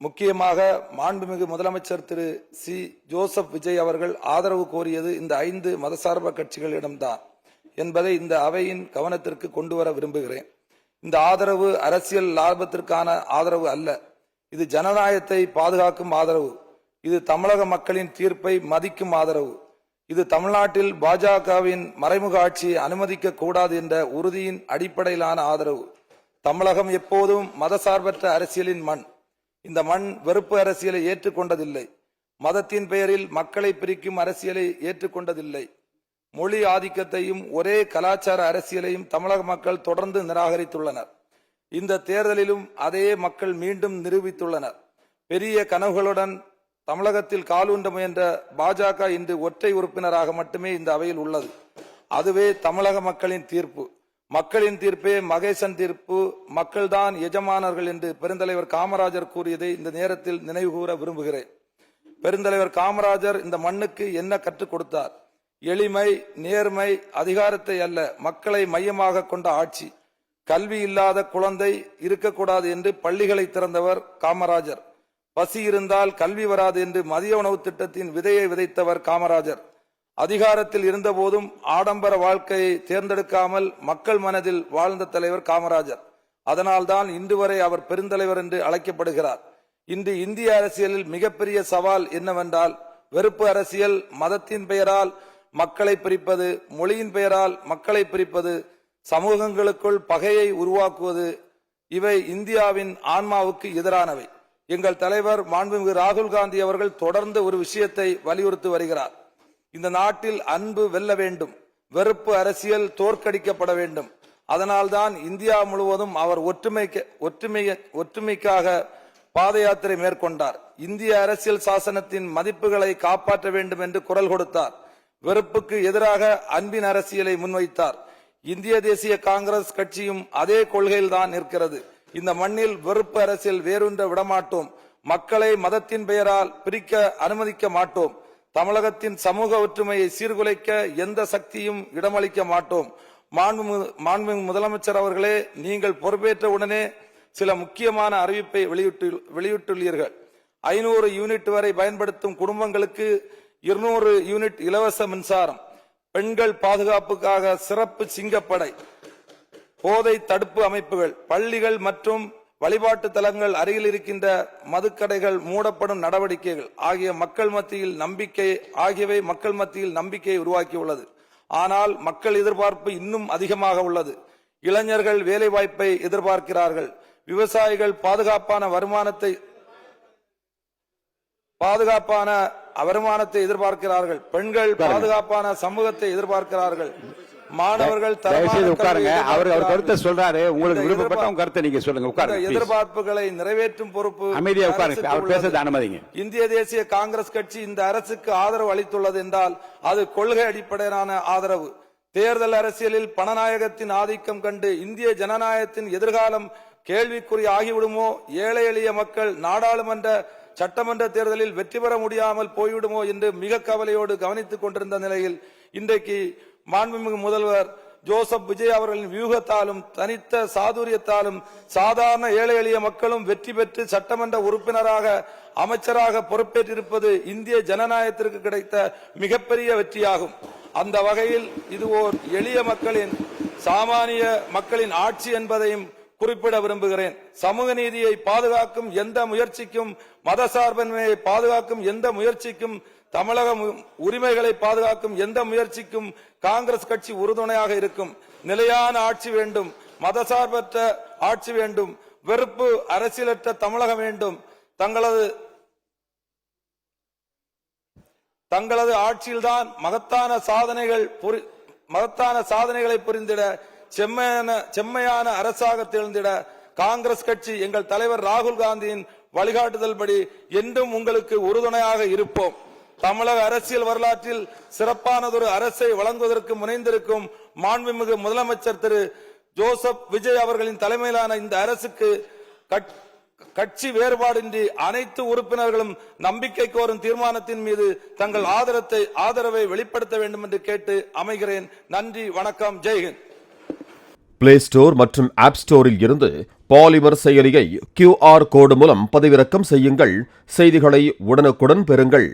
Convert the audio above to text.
முக்கியமாக மாண்புமிகு முதலமைச்சர் திரு சி ஜோசப் விஜய் அவர்கள் ஆதரவு கோரியது இந்த 5 மதசார்ப கட்சிகளிடம்தான் என்பதை இந்த அவையின் கவனத்திற்கு கொண்டு வர விரும்புகிறேன். இந்த ஆதரவு அரசியல் லாபத்திற்கான ஆதரவு அல்ல. இது ஜனநாயகத்தை பாதுகாக்கும் ஆதரவு. இது தமிழக மக்களின் தீர்ப்பை மதிக்கும் ஆதரவு. இது தமிழ்நாட்டில் பாஜகவின் மறைமுக ஆட்சியை அனுமதிக்க கூடாது என்ற உறுதியின் அடிப்படையிலான ஆதரவு. தமிழகம் எப்போதும் மதசார்பற்ற அரசியலின் மண். இந்த மண் வெறுப்பு அரசியலை ஏற்றுக்கொண்டதில்லை. மதத்தின் பெயரில் மக்களை பிரிக்கும் அரசியலை ஏற்றுக்கொண்டதில்லை. மொழி ஆதிக்கத்தையும் ஒரே கலாச்சார அரசியலையும் தமிழக மக்கள் தொடர்ந்து நிராகரித்துள்ளனர். இந்த தேர்தலிலும் அதே மக்கள் மீண்டும் நிரூபித்துள்ளனர். பெரிய கனவுகளுடன் தமிழகத்தில் காலூன்ற முயன்ற பாஜக இன்று ஒற்றை உறுப்பினராக மட்டுமே இந்த அவையில் உள்ளது. அதுவே தமிழக மக்களின் தீர்ப்பு. மக்களின் தீர்ப்பே மகேசன் தீர்ப்பு. மக்கள்தான் எஜமானர்கள் என்று பெருந்தலைவர் காமராஜர் கூறியதை இந்த நேரத்தில் நினைவுகூர விரும்புகிறேன். பெருந்தலைவர் காமராஜர் இந்த மண்ணுக்கு என்ன கற்றுக் கொடுத்தார்? எளிமை, நேர்மை, அதிகாரத்தை அல்ல, மக்களை மையமாக கொண்ட ஆட்சி. கல்வி இல்லாத குழந்தை இருக்கக்கூடாது என்று பள்ளிகளை திறந்தவர் காமராஜர். பசி இருந்தால் கல்வி வராது என்று மதிய உணவு திட்டத்தின் விதையை விதைத்தவர் காமராஜர். அதிகாரத்தில் இருந்தபோதும் ஆடம்பர வாழ்க்கையை தேர்ந்தெடுக்காமல் மக்கள் மனதில் வாழ்ந்த தலைவர் காமராஜர். அதனால்தான் இன்று வரை அவர் பெருந்தலைவர் என்று அழைக்கப்படுகிறார். இன்று இந்திய அரசியலில் மிகப்பெரிய சவால் என்னவென்றால் வெறுப்பு அரசியல். மதத்தின் பெயரால் மக்களை பிரிப்பது, மொழியின் பெயரால் மக்களை பிரிப்பது, சமூகங்களுக்குள் பகையை உருவாக்குவது, இவை இந்தியாவின் ஆன்மாவுக்கு எதிரானவை. எங்கள் தலைவர் மாண்புமிகு ராகுல் காந்தி அவர்கள் தொடர்ந்து ஒரு விஷயத்தை வலியுறுத்தி வருகிறார். இந்த நாட்டில் அன்பு வெல்ல வேண்டும், வெறுப்பு அரசியல் தோற்கடிக்கப்பட வேண்டும். அதனால்தான் இந்தியா முழுவதும் அவர் ஒற்றுமைக்காக பாத யாத்திரை மேற்கொண்டார். இந்திய அரசியல் சாசனத்தின் மதிப்புகளை காப்பாற்ற வேண்டும் என்று குரல் கொடுத்தார். வெறுப்புக்கு எதிராக அன்பின் அரசியலை முன்வைத்தார். இந்திய தேசிய காங்கிரஸ் கட்சியும் அதே கொள்கையில்தான் நிற்கிறது. இந்த மண்ணில் வெறுப்பு அரசியல் வேரூன்ற விடமாட்டோம். மக்களை மதத்தின் பெயரால் பிரிக்க அனுமதிக்க மாட்டோம். தமிழகத்தின் சமூக ஒற்றுமையை சீர்குலைக்க எந்த சக்தியும் இடமளிக்க மாட்டோம். மாண்புமிகு முதலமைச்சர் அவர்களே, நீங்கள் பொறுப்பேற்ற உடனே சில முக்கியமான அறிவிப்பை வெளியிட்டுள்ளீர்கள். 500 யூனிட் வரை பயன்படுத்தும் குடும்பங்களுக்கு 200 யூனிட் இலவச மின்சாரம், பெண்கள் பாதுகாப்புக்காக சிறப்பு சிங்கப்படை, போதை தடுப்பு அமைப்புகள், பள்ளிகள் மற்றும் வழிபாட்டு தலங்கள் அருகில் இருக்கின்ற மதுக்கடைகள் மூடப்படும் நடவடிக்கைகள் ஆகியவை மக்கள் மத்தியில் நம்பிக்கையை உருவாக்கியுள்ளது. ஆனால் மக்கள் எதிர்பார்ப்பு இன்னும் அதிகமாக உள்ளது. இளைஞர்கள் வேலை வாய்ப்பை எதிர்பார்க்கிறார்கள். விவசாயிகள் பாதுகாப்பான வருமானத்தை எதிர்பார்க்கிறார்கள். பெண்கள் பாதுகாப்பான சமூகத்தை எதிர்பார்க்கிறார்கள். மாணவர்கள் எதிர்பார்ப்புகளை நிறைவேற்றும் பொறுப்பு இந்திய தேசிய காங்கிரஸ் கட்சி இந்த அரசுக்கு ஆதரவு அளித்துள்ளது என்றால் அது கொள்கை அடிப்படையிலான ஆதரவு. தேர்தல் அரசியலில் பணநாயகத்தின் ஆதிக்கம் கண்டு இந்திய ஜனநாயகத்தின் எதிர்காலம் கேள்விக்குறி ஆகிவிடுமோ, ஏழை எளிய மக்கள் நாடாளுமன்ற சட்டமன்ற தேர்தலில் வெற்றி பெற முடியாமல் போய்விடுமோ என்று மிக கவலையோடு கவனித்துக் கொண்டிருந்த நிலையில் இன்றைக்கு மாண்புமிகு முதல்வர் ஜோசப் விஜய் அவர்களின் வியூகத்தாலும் தனித்த சாதுரியத்தாலும் சாதாரண ஏழை எளிய மக்களும் வெற்றி பெற்று சட்டமன்ற உறுப்பினராக, அமைச்சராக பொறுப்பேற்றிருப்பது இந்திய ஜனநாயகத்திற்கு கிடைத்த மிகப்பெரிய வெற்றியாகும். அந்த வகையில் இது ஓர் எளிய மக்களின், சாமானிய மக்களின் ஆட்சி என்பதையும் குறிப்பிட விரும்புகிறேன். சமூக நீதியை பாதுகாக்கும் எந்த முயற்சிக்கும், மதசார்பின்மையை பாதுகாக்கும் எந்த முயற்சிக்கும், தமிழக உரிமைகளை பாதுகாக்கும் எந்த முயற்சிக்கும் காங்கிரஸ் கட்சி உறுதுணையாக இருக்கும். நிலையான ஆட்சி வேண்டும், மதசார்பற்ற ஆட்சி வேண்டும், வெறுப்பு அரசியலற்ற தமிழகம் வேண்டும். தங்களது ஆட்சியில்தான் மகத்தான சாதனைகளை புரிந்திட, செம்மையான அரசாக திகழ்ந்திட காங்கிரஸ் கட்சி எங்கள் தலைவர் ராகுல் காந்தியின் வழிகாட்டுதல் படி என்றும் உங்களுக்கு உறுதுணையாக இருப்போம். தமிழக அரசியல் வரலாற்றில் சிறப்பானதொரு அரசை வழங்குவதற்கு முனைந்திருக்கும் மாண்புமிகு முதலமைச்சர் திரு ஜோசப் விஜய் அவர்களின் தலைமையிலான இந்த அரசுக்கு கட்சி வேறுபாடின்றி அனைத்து உறுப்பினர்களும் நம்பிக்கை கோரும் தீர்மானத்தின் மீது தங்கள் ஆதரவை வெளிப்படுத்த வேண்டும் என்று கேட்டு அமைகிறேன். நன்றி, வணக்கம், ஜெய்ஹிந்த். பிளே ஸ்டோர் மற்றும் ஆப் ஸ்டோரில் இருந்து பாலிமர் செயலியை QR கோடு மூலம் பதிவிறக்கம் செய்யுங்கள். செய்திகளை உடனுக்குடன் பெறுங்கள்.